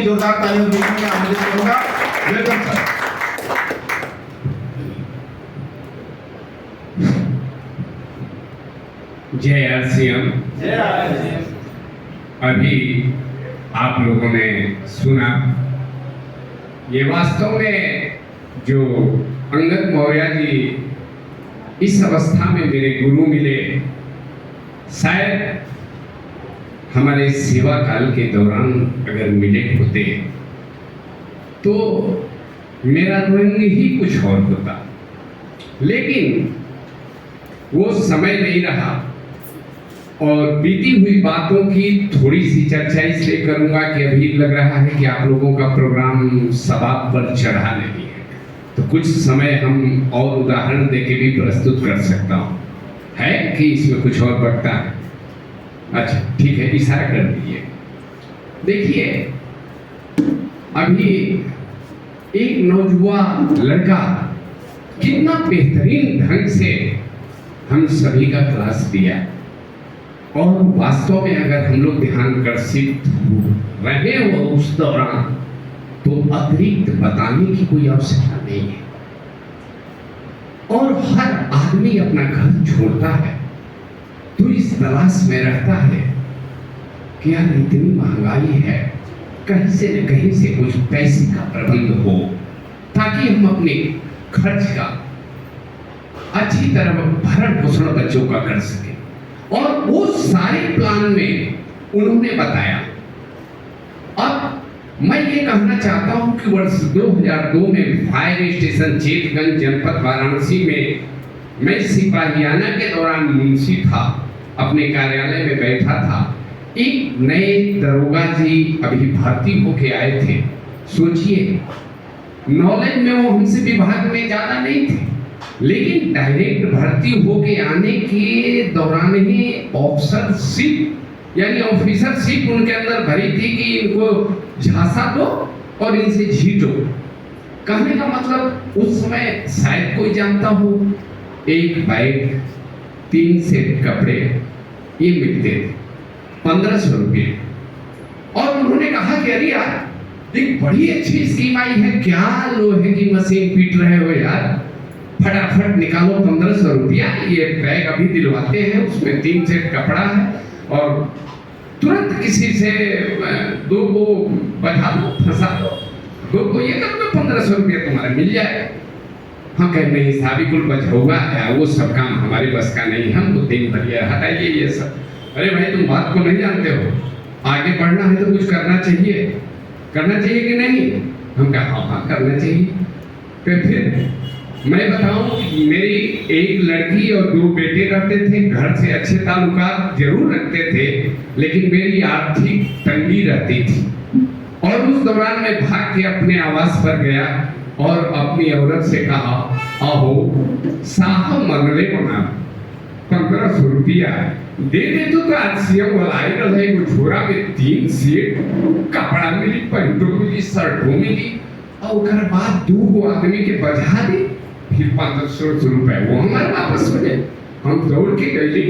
जोरदार तालियों के लिए आमंत्रित करूंगा। Welcome sir. जय आरसीएम। जय आरसीएम। अभी आप लोगों ने सुना, ये वास्तव में जो अंगद मौर्य जी इस अवस्था में मेरे गुरु मिले, शायद हमारे सेवा काल के दौरान अगर मिले होते तो मेरा रंग ही कुछ और होता, लेकिन वो समय नहीं रहा। और बीती हुई बातों की थोड़ी सी चर्चा इसलिए करूंगा कि अभी लग रहा है कि आप लोगों का प्रोग्राम सबाब पर चढ़ा नहीं है, तो कुछ समय हम और उदाहरण देके भी प्रस्तुत कर सकता हूँ। है कि इसमें कुछ और बढ़ता है? अच्छा ठीक है, इशारा कर दीजिए। देखिए, अभी एक नौजवान लड़का कितना बेहतरीन ढंग से हम सभी का क्लास दिया, और वास्तव में अगर हम लोग ध्यानाकर्षित रहे हो उस दौरान, तो अतिरिक्त बताने की कोई आवश्यकता नहीं है। और हर आदमी अपना घर छोड़ता है तो इस तलाश में रहता है कि यार इतनी महंगाई है, कहीं से न कहीं से कुछ पैसे का प्रबंध हो ताकि हम अपने खर्च का अच्छी तरह भरण पोषण बच्चों का कर सके। और वो सारे प्लान में उन्होंने बताया। अब मैं ये कहना चाहता हूं कि वर्ष 2002 में फायर स्टेशन चेतगंज जनपद वाराणसी में मैं सिपाहियाना के दौरान मुंशी था, अपने कार्यालय में बैठा था। एक नए दरोगा जी अभी भर्ती होके आए थे। सोचिए, नॉलेज में वो हमसे विभाग में ज्यादा नहीं थे, लेकिन डायरेक्ट भर्ती होके आने के दौरान ही ऑफिसरशिप यानी ऑफिसरशिप उनके अंदर भरी थी कि इनको झांसा दो और इनसे जीतो। कहने का मतलब उस समय शायद कोई जानता हो, एक बैग 3 सेट कपड़े ये मिलते थे 1500 रुपये। और उन्होंने कहा कि अरे यार एक बड़ी अच्छी स्कीम आई है, क्या लोहे की मशीन पीट रहे हो यार, फटाफट निकालो 1500 रुपया, ये बैग अभी दिलवाते हैं, उसमें 3 सेट कपड़ा है और तुरंत किसी से 2 को बजा दो, फंसा दो, 2 को ये कर दो, 1500 रुपया तुम्हारा मिल जाएगा। हम कह नहीं साहब, कुल बचौगा है, वो सब काम हमारे बस का नहीं, हमको दिन भर ये हटाइए ये सब। अरे भाई तुम बात को नहीं जानते हो, आगे बढ़ना है तो कुछ करना चाहिए कि नहीं? हम कहा हाँ करना चाहिए। फिर मैं बताऊं कि मेरी एक लड़की और 2 बेटे रहते थे, घर से अच्छे ताल्लुकात जरूर रखते थे, लेकिन मेरी आर्थिक तंगी रहती थी। और उस दौरान मैं भाग के अपने आवास पर गया और अपनी औरत से कहा, आहो साहब मंगले बना 1500 रुपया दे दे तो आरसीएम वाला आई रहे, वो छोरा में 3 सेट कपड़ा मिली, पैंटों मिली, शर्टों मिली, और उसके बाद 2 आदमी के बजा दे, फिर 1500 रुपए वो हमारे वापस हो गए। हम दौड़ के गए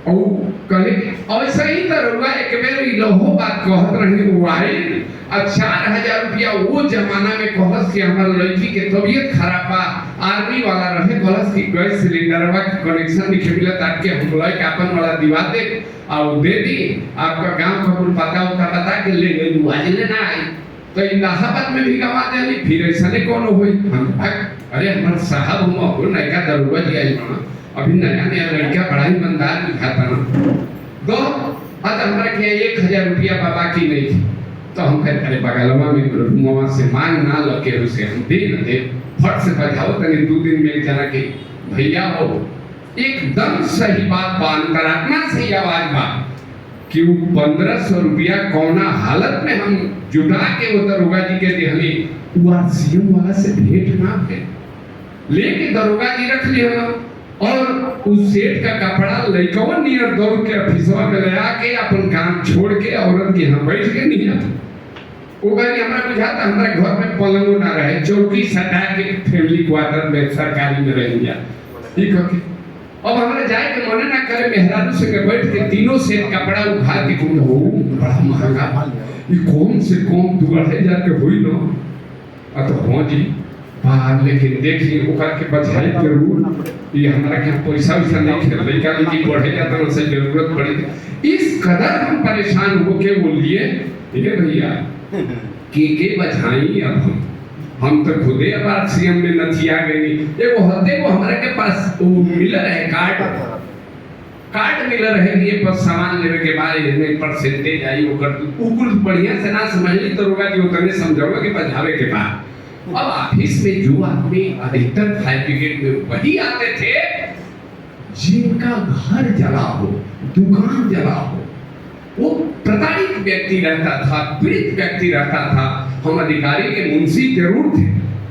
और कहे ऐसा ही दरोगा एक बेर लोहो बात कहत रही मोबाइल 4000 रुपया वो जमाना में कहस कि हमार लड़की के तबीयत खराब बा, आर्मी वाला रहे, कहस कि गैस सिलेंडरवा के कनेक्शन लिखे मिला ताकि हम लोग के अपन वाला दिवा दे और दे दी, आपका गांव का कुल पता होता बता के ले गई, आज लेना आई तो इलाहाबाद में भी गवा देली, फिर ऐसा नहीं कौन हुई। हम अरे हमारे साहब हम नया दरोगा जी आई ना, अभी नया लड़का बड़ा ही ईमानदार दिखाता ना, तो आज हमारा क्या 1000 रुपया बाबा की नहीं थी, तो हम कहते अरे बगलवा में रूमवा से मांग ना लगे उसे हम दे न दे, फट से बजाओ तनी 2 दिन में जना के भैया हो। एकदम सही बात बा, अंतरात्मा से आवाज बा कि 1500 रुपया कौना हालत में हम जुटा के वो दरोगा जी के देहली, वो आरसीएम वाला से भेंट ना है, लेके दरोगा जी रख लिया और उस सेठ का कपड़ा लइकवन नियर दौड़ के ऑफिसवा में ले आके अपन काम छोड़ के औरत के यहाँ बैठ के नहीं आता। वो कहनी हमरा बुझाता हमारे घर में पलंगो ना रहे, चौकी सटा के फैमिली क्वार्टर में सरकारी में रह गया, ठीक है। अब हमारे जाए के मने ना करे, मेहरारू से बैठ के 3 सेट कपड़ा उठा के घूम, हो बड़ा महंगा ये कौन से कौन तू बढ़े जाके हुई ना तो हाँ जी बाहर, लेकिन देखिए ओकर के बधाई जरूर, ये हमारा क्या पैसा वैसा नहीं खेल लड़का की बढ़े जाता है उससे जरूरत पड़ी। इस कदर हम परेशान होके बोलिए ये भैया के बधाई। अब हम तो खुदे अब सीएम में नथिया गई, एगो हते वो हमारे के पास वो मिलर है कार्ड मिलर है कि ये पर सामान लेवे के बाद इतने परसेंटेज आई वो कर कुल बढ़िया से ना समझ ली तो रोगा कि उतने समझाओगे कि बजावे के बाद। अब ऑफिस में जो आदमी अधिकतर फायर ब्रिगेड में वही आते थे जिनका घर जला हो, दुकान जला हो, वो प्रताड़ित व्यक्ति रहता था, पीड़ित व्यक्ति रहता था। हम अधिकारी के मुंशी जरूर थे,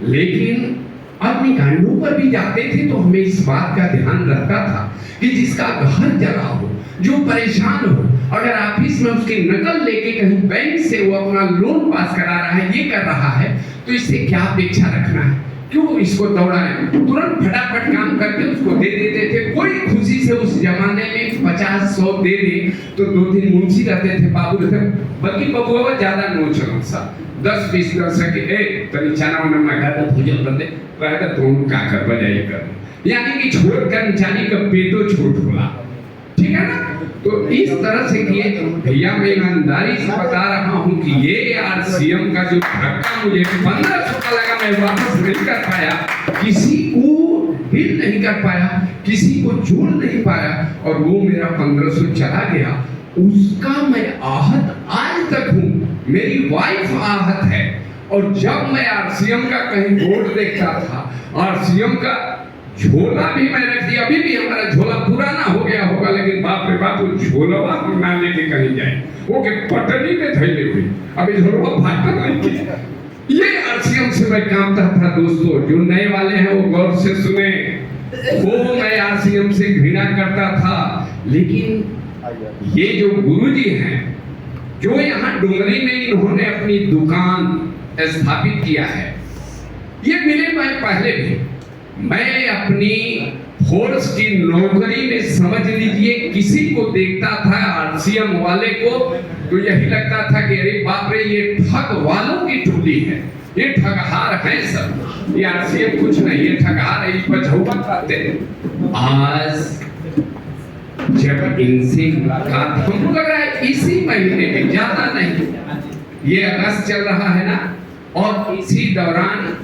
लेकिन अग्निकांडों पर भी जाते थे तो हमें इस बात का ध्यान रहता था कि जिसका घर जला हो, जो परेशान हो, अगर ऑफिस में उसकी नकल लेके कहीं बैंक से वो अपना लोन पास करा रहा है, ये कर रहा है, तो इससे क्या अपेक्षा रखना है? क्यों इसको दौड़ाएं? तुरंत फटाफट काम करके उसको दे देते थे। कोई खुशी से उस जमाने में 50-100 दे दे तो 2-3 मुंशी रहते थे, बाबू रहते, बल्कि बबुआ ज्यादा नो चलो सा 10-20 दर्शक के तनी चना वना मंगा दे भोजन बंदे कहता तुम का कर बजाई कर, यानी कि छोड़ कर्मचारी का पेटो छोट होला, ठीक है ना? तो इस तरह से किए भैया, मैं ईमानदारी से बता रहा हूँ कि ये आरसीएम का जो धक्का मुझे 1500 का लगा, मैं वापस नहीं कर पाया, किसी को बिल नहीं कर पाया, किसी को जोड़ नहीं पाया, और वो मेरा 1500 चला गया। उसका मैं आहत आज तक हूँ, मेरी वाइफ आहत है। और जब मैं आरसीएम का कहीं बोर्ड देखता था, आरसीएम का झोला भी मैं रख दिया, अभी भी हमारा झोला पुराना हो गया होगा, लेकिन बाप रे बाप वो झोला हम ना लेके कहीं जाए, वो के पटनी में थैले हुई, अभी झोला फाटा नहीं किया। ये आरसीएम से मैं कामता था दोस्तों, जो नए वाले हैं वो गौर से सुने, वो मैं आरसीएम से घृणा करता था। लेकिन ये जो गुरुजी हैं, जो यहाँ डुंगरी में इन्होंने अपनी दुकान स्थापित किया है, ये मिले मैं पहले भी, मैं अपनी फोर्स की नौकरी में समझ लीजिए किसी को देखता था आरसीएम वाले को तो यही लगता था कि अरे बाप रे ये ठग वालों की टोली है, ये ठगहार है सब, ये आरसीएम कुछ नहीं, ये ठगहार है, इस पर झूठा करते हैं। आज जब इनसे मुलाकात हमको लग रहा है इसी महीने में, ज्यादा नहीं, ये अगस्त चल रहा है ना, और इसी दौरान